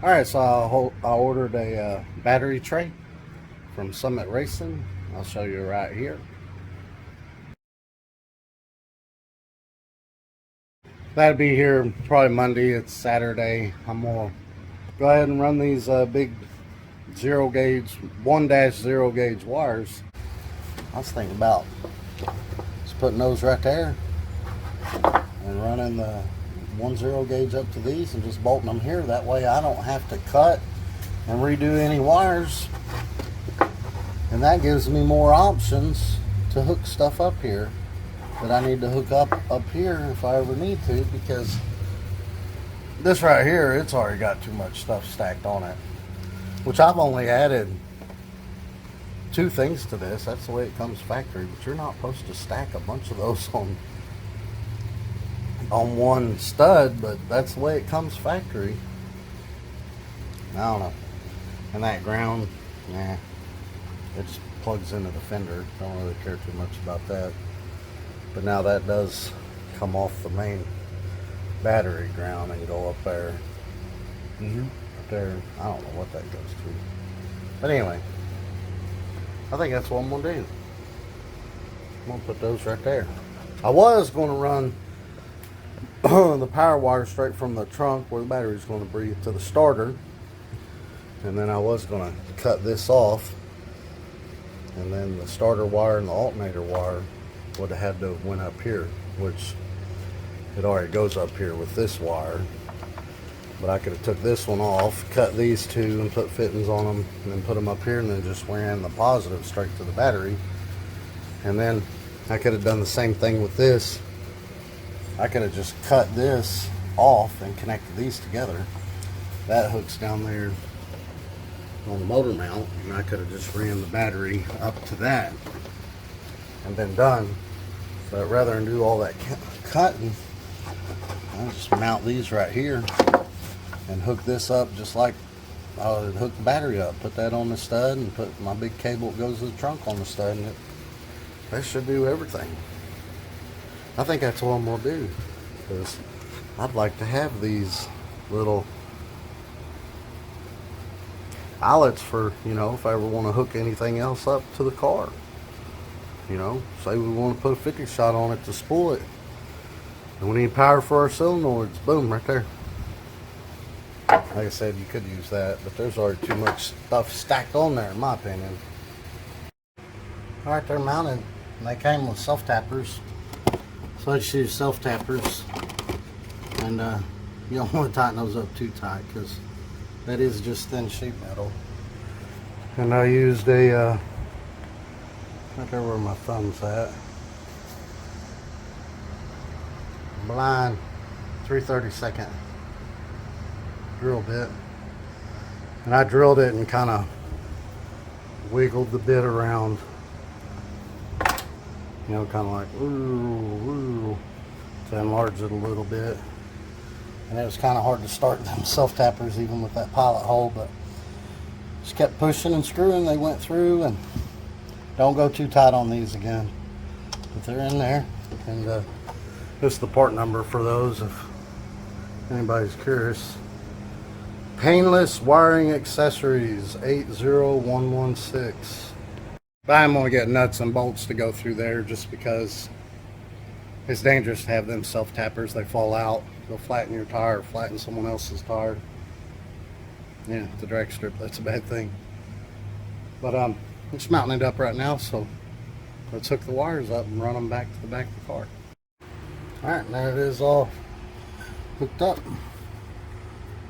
Alright, so I ordered a battery tray from Summit Racing. I'll show you right here. That'll be here probably Monday. It's Saturday. I'm going to go ahead and run these big 1-0 gauge wires. I was thinking about just putting those right there and running the 1-0 gauge up to these and just bolting them here. That way I don't have to cut and redo any wires, and that gives me more options to hook stuff up here that I need to hook up here if I ever need to, because this right here, it's already got too much stuff stacked on it, which I've only added 2 things to this. That's the way it comes factory, but you're not supposed to stack a bunch of those on one stud, but that's the way it comes factory. I don't know. And that ground, nah, it just plugs into the fender. Don't really care too much about that. But now that does come off the main battery ground and go up there. Right there. I don't know what that goes to. But anyway, I think that's what I'm going to do. I'm going to put those right there. I was going to run the power wire straight from the trunk where the battery is going to be to the starter, and then I was going to cut this off, and then the starter wire and the alternator wire would have had to have went up here, which it already goes up here with this wire. But I could have took this one off, cut these 2 and put fittings on them, and then put them up here, and then just ran the positive straight to the battery. And then I could have done the same thing with this. I could have just cut this off and connected these together. That hooks down there on the motor mount, and I could have just ran the battery up to that and been done. But rather than do all that cutting, I'll just mount these right here and hook this up just like I would hook the battery up. Put that on the stud and put my big cable that goes to the trunk on the stud, and that should do everything. I think that's what I'm going to do, because I'd like to have these little eyelets for, if I ever want to hook anything else up to the car. Say we want to put a 50 shot on it to spool it, and we need power for our solenoids. Boom, right there. Like I said, you could use that, but there's already too much stuff stacked on there, in my opinion. Alright, they're mounted, and they came with self-tappers. So I just use self-tappers, and you don't want to tighten those up too tight, because that is just thin sheet metal. And I used a right there where my thumb's at, blind 3/32 drill bit, and I drilled it and kind of wiggled the bit around, kind of like ooh, to enlarge it a little bit. And it was kind of hard to start them self-tappers even with that pilot hole, but just kept pushing and screwing. They went through, and don't go too tight on these again, but they're in there. And this is the part number for those if anybody's curious. Painless wiring accessories 80116. But I'm going to get nuts and bolts to go through there, just because it's dangerous to have them self-tappers. They fall out, they'll flatten your tire or flatten someone else's tire. Yeah, the drag strip, that's a bad thing. But I'm just mounting it up right now, so let's hook the wires up and run them back to the back of the car. Alright, there it is, all hooked up.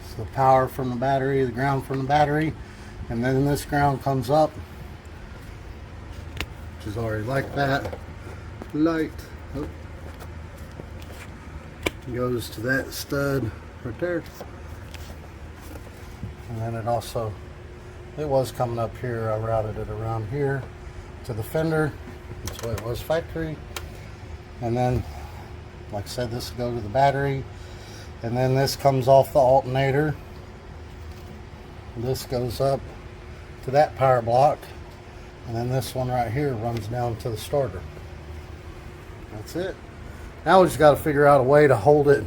It's the power from the battery, the ground from the battery, and then this ground comes up, which is already like that. Light. Oh. Goes to that stud right there. And then it was coming up here. I routed it around here to the fender. That's what it was factory. And then, like I said, this will go to the battery. And then this comes off the alternator. This goes up to that power block. And then this one right here runs down to the starter. That's it. Now we just got to figure out a way to hold it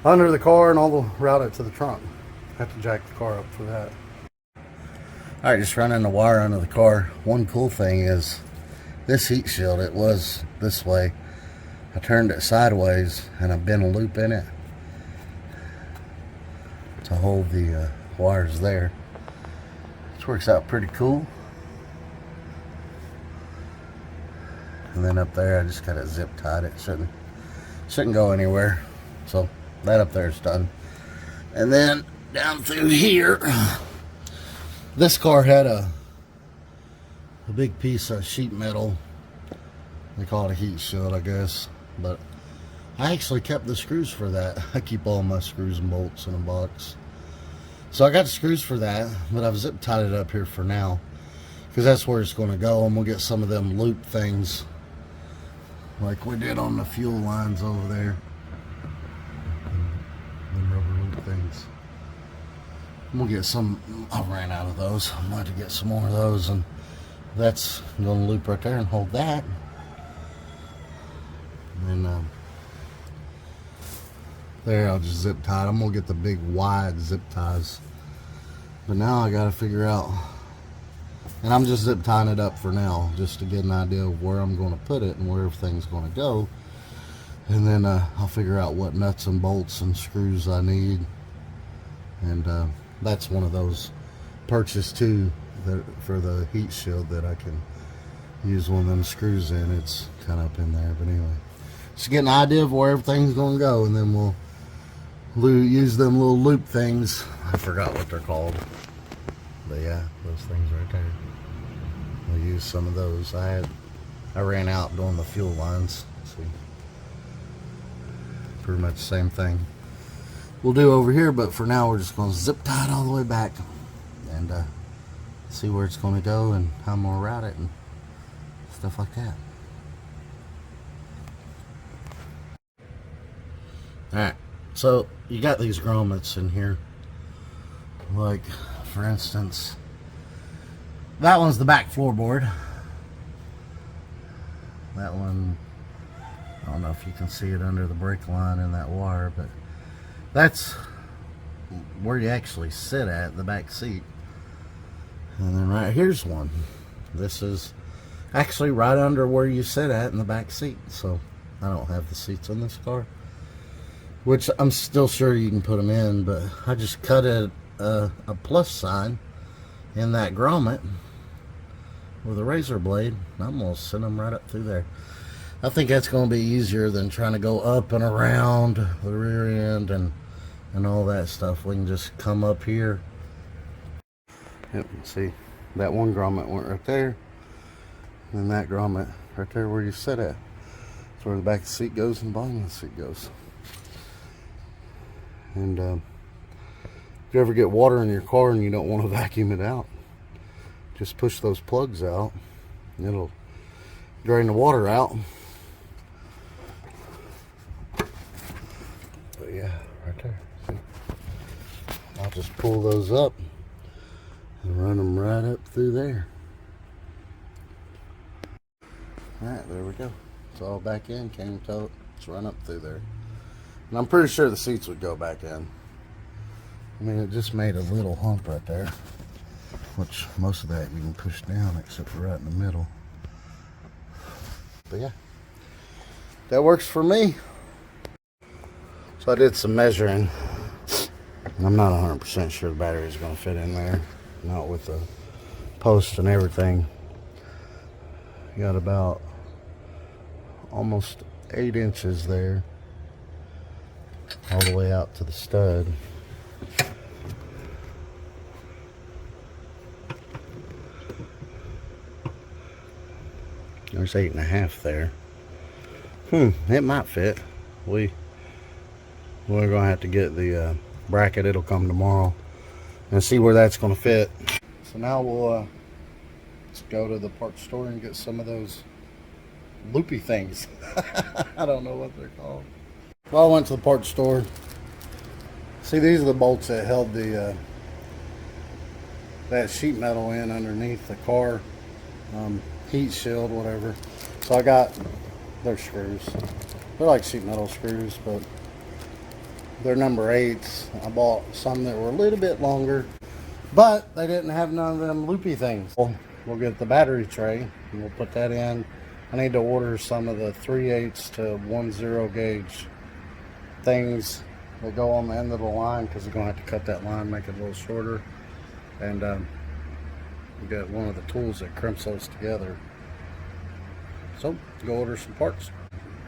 under the car and route it to the trunk. Have to jack the car up for that. Alright, just running the wire under the car. One cool thing is this heat shield, it was this way. I turned it sideways and I bent a loop in it to hold the wires there. This works out pretty cool. And then up there I just got it zip tied. It shouldn't go anywhere. So that up there is done. And then down through here, this car had a big piece of sheet metal. They call it a heat shield, I guess. But I actually kept the screws for that. I keep all my screws and bolts in a box. So I got the screws for that, but I've zip tied it up here for now, because that's where it's going to go. And we'll get some of them loop things like we did on the fuel lines over there. Them rubber loop things. We'll get some. I ran out of those. I'm going to get some more of those, and that's going to loop right there and hold that. And there, I'll just zip tie it. I'm going to get the big wide zip ties. But now I got to figure out, and I'm just zip tying it up for now, just to get an idea of where I'm going to put it and where everything's going to go. And then I'll figure out what nuts and bolts and screws I need. And that's one of those purchased too, that for the heat shield, that I can use one of them screws in. It's kind of up in there, but anyway, just get an idea of where everything's going to go, and then we'll use them little loop things. I forgot what they're called, but yeah, those things right there. We'll use some of those. I ran out doing the fuel lines. See, pretty much the same thing we'll do over here, but for now we're just going to zip tie it all the way back and see where it's going to go and how I'm going to route it and stuff like that. Alright, so you got these grommets in here. Like, for instance, that one's the back floorboard. That one, I don't know if you can see it under the brake line in that wire, but that's where you actually sit at, the back seat. And then right here's one. This is actually right under where you sit at in the back seat. So I don't have the seats in this car, which I'm still sure you can put them in, but I just cut a plus sign in that grommet with a razor blade. I'm going to send them right up through there. I think that's going to be easier than trying to go up and around the rear end and all that stuff. We can just come up here. Yep, see, that one grommet went right there, and that grommet right there where you sit at. That's where the back of the seat goes and the bottom of the seat goes. And if you ever get water in your car and you don't want to vacuum it out, just push those plugs out and it'll drain the water out. But yeah, right there. See? I'll just pull those up and run them right up through there. Alright, there we go. It's all back in. Can't even tell it's run up through there. And I'm pretty sure the seats would go back in. I mean, it just made a little hump right there, which most of that you can push down except for right in the middle. But yeah, that works for me. So I did some measuring. I'm not 100% sure the battery is going to fit in there. Not with the post and everything. You got about almost 8 inches there, all the way out to the stud. There's 8.5 there. It might fit. We're gonna have to get the bracket. It'll come tomorrow and see where that's gonna fit. So now we'll let's go to the parts store and get some of those loopy things. I don't know what they're called. Well, I went to the parts store. See, these are the bolts that held the that sheet metal in underneath the car, heat shield, whatever. So I got their screws. They're like sheet metal screws, but They're number 8s. I bought some that were a little bit longer, but they didn't have none of them loopy things. We'll get the battery tray and we'll put that in. I need to order some of the 3/8 to 1/0 gauge things that go on the end of the line, because we're going to have to cut that line, make it a little shorter. And we got one of the tools that crimps those together. So go order some parts.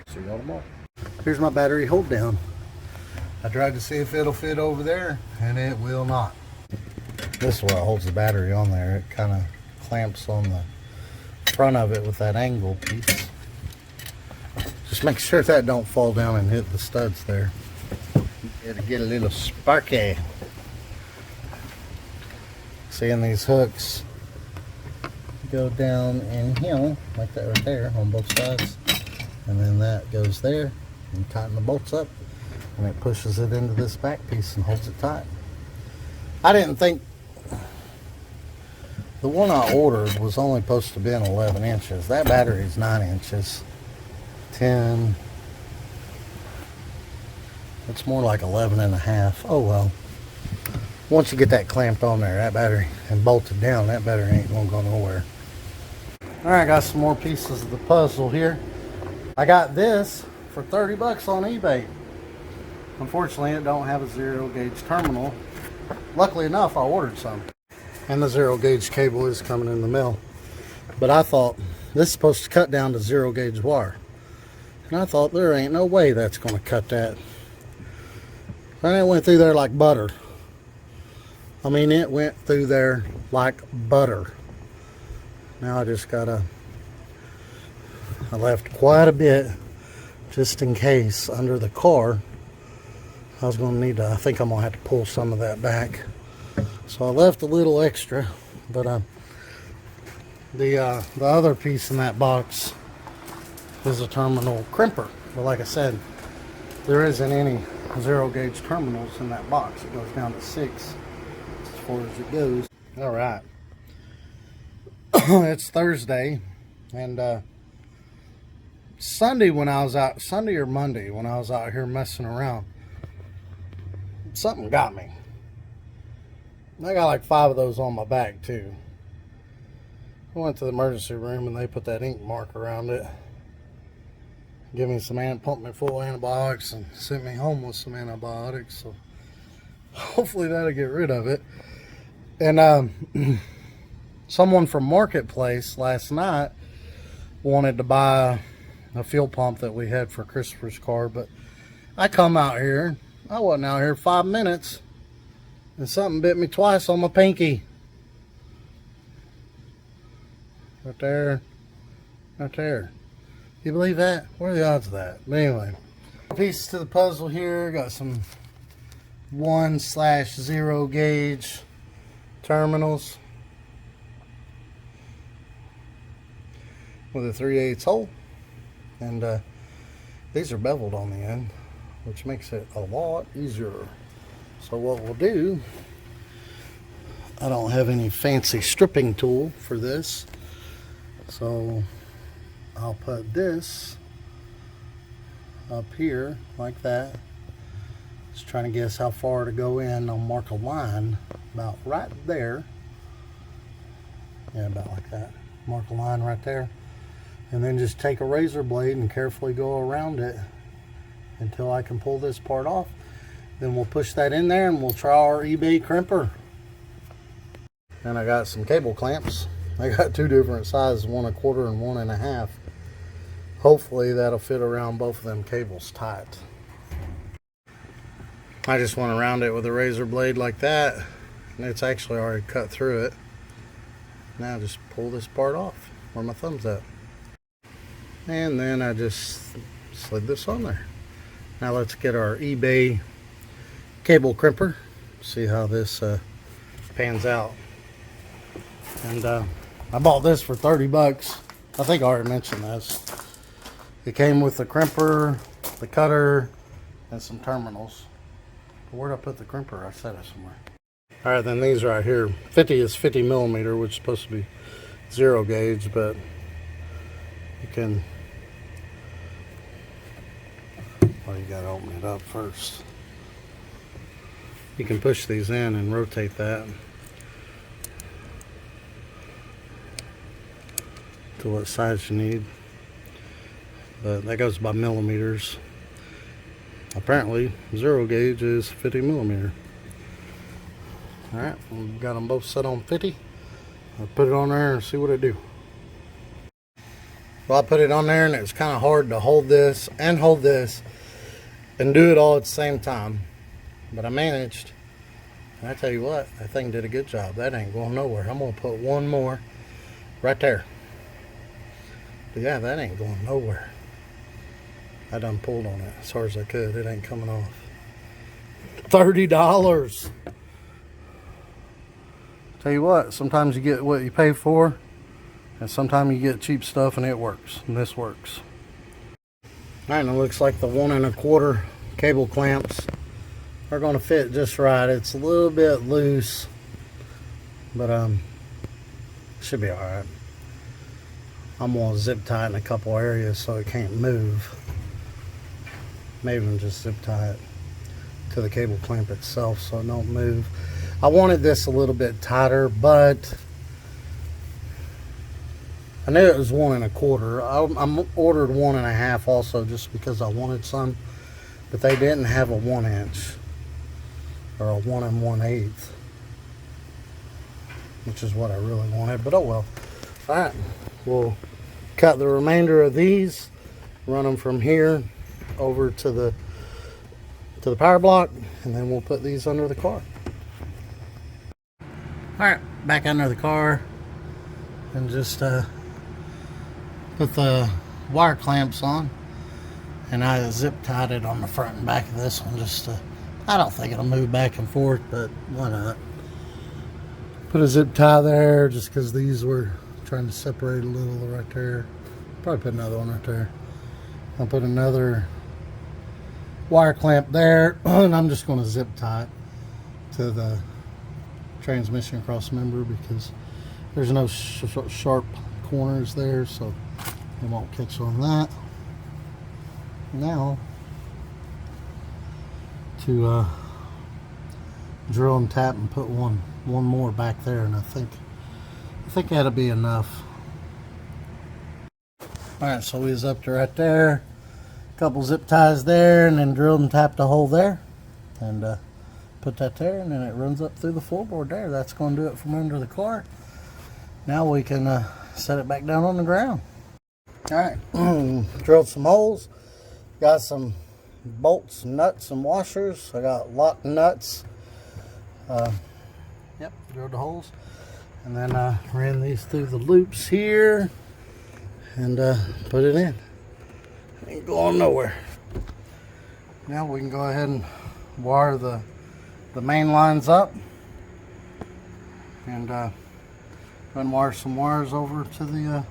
See y'all tomorrow. Here's my battery hold down. I tried to see if it'll fit over there, and it will not. This is what holds the battery on there. It kind of clamps on the front of it with that angle piece. Just make sure that don't fall down and hit the studs there. It'll get a little sparky. Seeing these hooks go down in here like that right there on both sides, and then that goes there, and tighten the bolts up, and it pushes it into this back piece and holds it tight. I didn't think the one I ordered was only supposed to be 11 inches. That battery is 9 inches. 10. It's more like 11 and a half. Oh well. Once you get that clamped on there, that battery, and bolted down, that battery ain't gonna go nowhere. Alright, I got some more pieces of the puzzle here. I got this for 30 bucks on eBay. Unfortunately, it don't have a 0 gauge terminal. Luckily enough, I ordered some. And the 0 gauge cable is coming in the mail. But I thought, this is supposed to cut down to 0 gauge wire. And I thought, there ain't no way that's going to cut that. And it went through there like butter. I mean, it went through there like butter. Now I just gotta, I left quite a bit just in case under the car. I was gonna need to, I think I'm gonna have to pull some of that back. So I left a little extra, but the other piece in that box is a terminal crimper. But like I said, there isn't any 0 gauge terminals in that box. It goes down to 6 as far as it goes. All right. It's Thursday, and Sunday when I was out, Sunday or Monday when I was out here messing around, something got me. I got like 5 of those on my back too. I went to the emergency room and they put that ink mark around it. Give me some, pumped me full of antibiotics and sent me home with some antibiotics. So hopefully that'll get rid of it. And someone from Marketplace last night wanted to buy a fuel pump that we had for Christopher's car, but I come out here, I wasn't out here 5 minutes, and something bit me twice on my pinky. Right there, right there. You believe that? What are the odds of that? But anyway, pieces to the puzzle here. Got some 1/0 gauge terminals with a 3/8 hole, and these are beveled on the end, which makes it a lot easier. So what we'll do, I don't have any fancy stripping tool for this, so I'll put this up here like that. Just trying to guess how far to go in. I'll mark a line about right there. Yeah, about like that. Mark a line right there. And then just take a razor blade and carefully go around it until I can pull this part off. Then we'll push that in there and we'll try our eBay crimper. And I got some cable clamps. I got 2 different sizes, 1 1/4 and 1 1/2. Hopefully that'll fit around both of them cables tight. I just went around it with a razor blade like that, and it's actually already cut through it. Now just pull this part off where my thumb's at. And then I just slid this on there. Now let's get our eBay cable crimper, see how this pans out. And I bought this for 30 bucks. I think I already mentioned this. It came with the crimper, the cutter, and some terminals. Where'd I put the crimper? I set it somewhere. All right, then these right here. 50 is 50 millimeter, which is supposed to be 0 gauge, but you can, well, you gotta open it up first. You can push these in and rotate that to what size you need. But that goes by millimeters. Apparently, zero gauge is 50 millimeter. Alright, we've got them both set on 50. I'll put it on there and see what it do. Well, I put it on there and it's kind of hard to hold this and do it all at the same time. But I managed. And I tell you what, that thing did a good job. That ain't going nowhere. I'm going to put one more right there. But yeah, that ain't going nowhere. I done pulled on it as hard as I could. It ain't coming off. $30. Tell you what, sometimes you get what you pay for, and sometimes you get cheap stuff and it works. And this works. Alright, and it looks like the 1 1/4 cable clamps are going to fit just right. It's a little bit loose, but should be alright. I'm going to zip tie it in a couple areas so it can't move. Maybe even just zip tie it to the cable clamp itself so it don't move. I wanted this a little bit tighter, but I knew it was 1 1/4. I ordered 1 1/2 also just because I wanted some, but they didn't have a 1 inch or a 1 1/8, which is what I really wanted, but oh well. Alright, we'll cut the remainder of these, run them from here over to the power block, and then we'll put these under the car. Alright, back under the car, and just put the wire clamps on, and I zip tied it on the front and back of this one just to, I don't think it'll move back and forth, but why not? Put a zip tie there just because these were trying to separate a little right there. Probably put another one right there. I'll put another wire clamp there, and I'm just going to zip tie it to the transmission cross member because there's no sharp corners there, so it won't catch on that. Now to drill and tap and put one more back there, and I think that'll be enough. Alright, so we was up to right there, a couple zip ties there, and then drilled and tapped a hole there, and put that there, and then it runs up through the floorboard there. That's going to do it from under the car. Now we can set it back down on the ground. Alright, drilled some holes, got some bolts, nuts, and washers. I got lock nuts. Yep, drilled the holes, and then ran these through the loops here, and put it in. Ain't going nowhere. Now we can go ahead and wire the main lines up, and run wire some wires over to the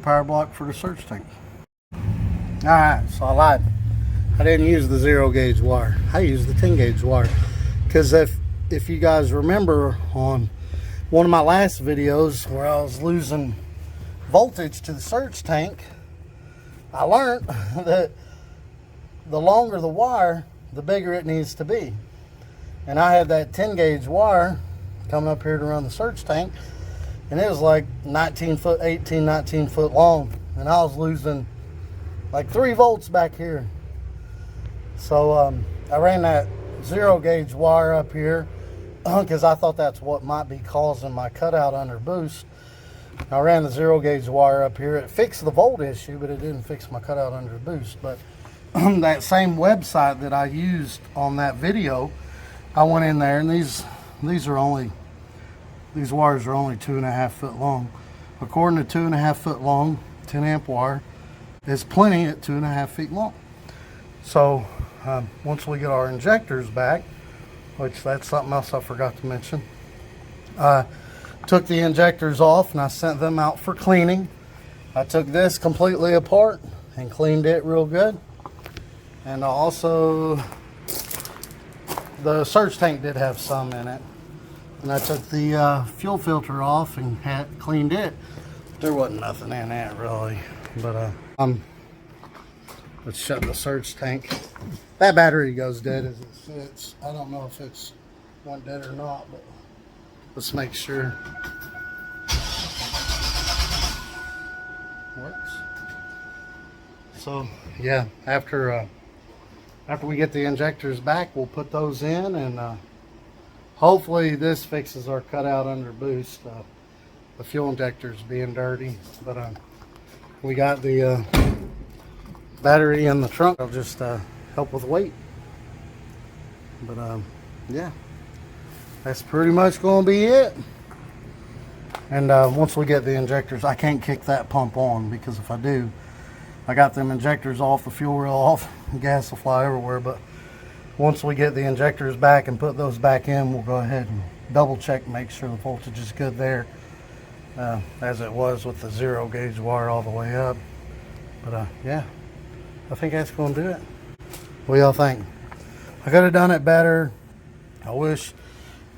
power block for the surge tank. Alright, so I lied. I didn't use the 0 gauge wire. I used the 10 gauge wire, because if you guys remember on one of my last videos where I was losing voltage to the surge tank, I learned that the longer the wire, the bigger it needs to be. And I had that 10 gauge wire coming up here to run the surge tank, and it was like 19 foot long, and I was losing like 3 volts back here. So I ran that 0 gauge wire up here because I thought that's what might be causing my cutout under boost. I ran the 0 gauge wire up here. It fixed the volt issue, but it didn't fix my cutout under boost. But that same website that I used on that video, I went in there, and these wires are only 2.5 foot long. According to 2.5 foot long, 10 amp wire is plenty at 2.5 feet long. So once we get our injectors back, which that's something else I forgot to mention, took the injectors off and I sent them out for cleaning. I took this completely apart and cleaned it real good. And also the surge tank did have some in it. And I took the fuel filter off and cleaned it. There wasn't nothing in that really. But Let's shut the surge tank. That battery goes dead as it sits. I don't know if it's went dead or not, but let's make sure. Works. So yeah, after we get the injectors back, we'll put those in, and hopefully this fixes our cutout under boost. The fuel injectors being dirty, but we got the battery in the trunk. It'll just help with weight. But yeah, that's pretty much going to be it. And once we get the injectors, I can't kick that pump on, because if I do, I got them injectors off, the fuel rail off, gas will fly everywhere. But once we get the injectors back and put those back in, we'll go ahead and double check, make sure the voltage is good there, as it was with the 0 gauge wire all the way up. But yeah, I think that's going to do it. What do y'all think? I could have done it better. I wish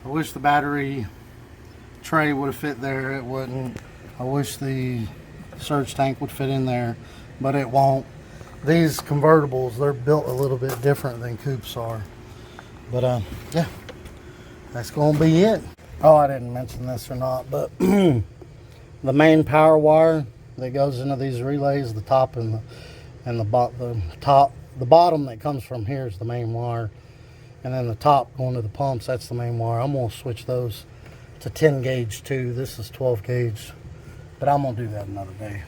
the battery tray would have fit there. It wouldn't. I wish the surge tank would fit in there, but it won't. These convertibles, they're built a little bit different than coupes are. But yeah, that's gonna be it. Oh, I didn't mention this or not, but the main power wire that goes into these relays, the top and the bottom that comes from here is the main wire, and then the top going to the pumps, that's the main wire. I'm gonna switch those to 10 gauge too. This is 12 gauge, but I'm gonna do that another day.